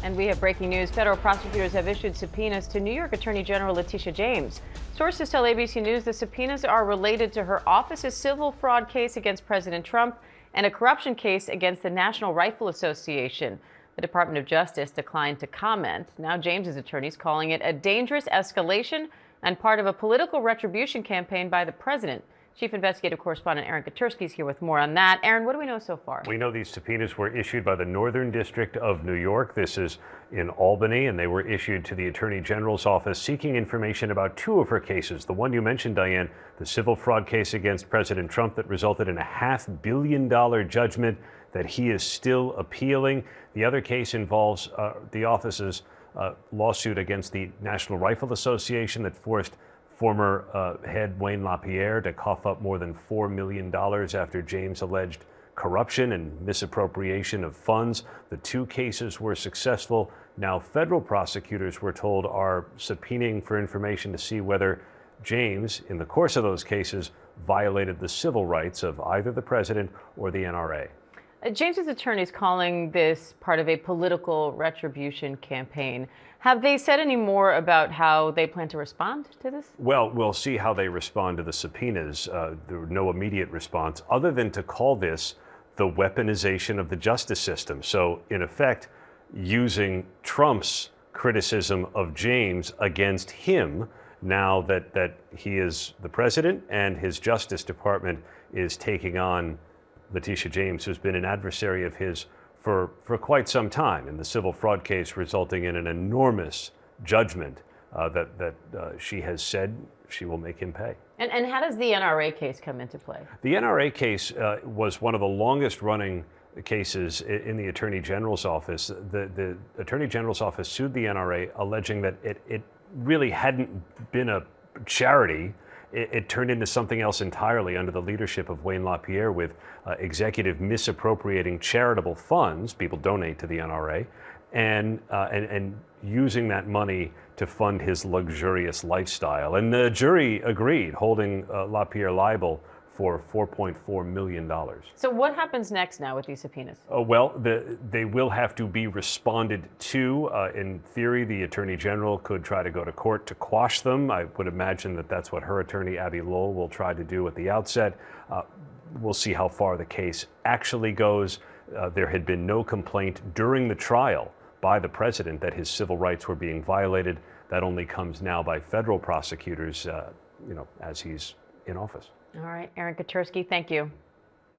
And we have breaking news. Federal prosecutors have issued subpoenas to New York Attorney General Letitia James. Sources tell ABC News the subpoenas are related to her office's civil fraud case against President Trump and a corruption case against the National Rifle Association. The Department of Justice declined to comment. Now James's attorneys calling it a dangerous escalation and part of a political retribution campaign by the president. Chief Investigative Correspondent Aaron Katersky is here with more on that. Aaron, what do we know so far? We know these subpoenas were issued by the Northern District of New York. This is in Albany, and they were issued to the Attorney General's office seeking information about two of her cases. The one you mentioned, Diane, the civil fraud case against President Trump that resulted in a $500 million judgment that he is still appealing. The other case involves the office's lawsuit against the National Rifle Association that forced former head Wayne LaPierre to cough up more than $4 million after James alleged corruption and misappropriation of funds. The two cases were successful. Now federal prosecutors, we're told, are subpoenaing for information to see whether James, in the course of those cases, violated the civil rights of either the president or the NRA. James's attorneys calling this part of a political retribution campaign. Have they said any more about how they plan to respond to this? Well, we'll see how they respond to the subpoenas. There were no immediate response other than to call this the weaponization of the justice system. So, in effect, using Trump's criticism of James against him now that he is the president and his Justice Department is taking on Letitia James, who's been an adversary of his for quite some time in the civil fraud case, resulting in an enormous judgment that she has said she will make him pay. And how does the NRA case come into play? The NRA case was one of the longest running cases in the Attorney General's office. The Attorney General's office sued the NRA, alleging that it really hadn't been a charity. It turned into something else entirely under the leadership of Wayne LaPierre, with executive misappropriating charitable funds. People donate to the NRA, and using that money to fund his luxurious lifestyle. And the jury agreed, holding LaPierre liable for $4.4 million. So what happens next now with these subpoenas? Well, they will have to be responded to. In theory, the Attorney General could try to go to court to quash them. I would imagine that that's what her attorney, Abby Lowell, will try to do at the outset. We'll see how far the case actually goes. There had been no complaint during the trial by the president that his civil rights were being violated. That only comes now by federal prosecutors, as he's in office. All right, Aaron Katersky, thank you.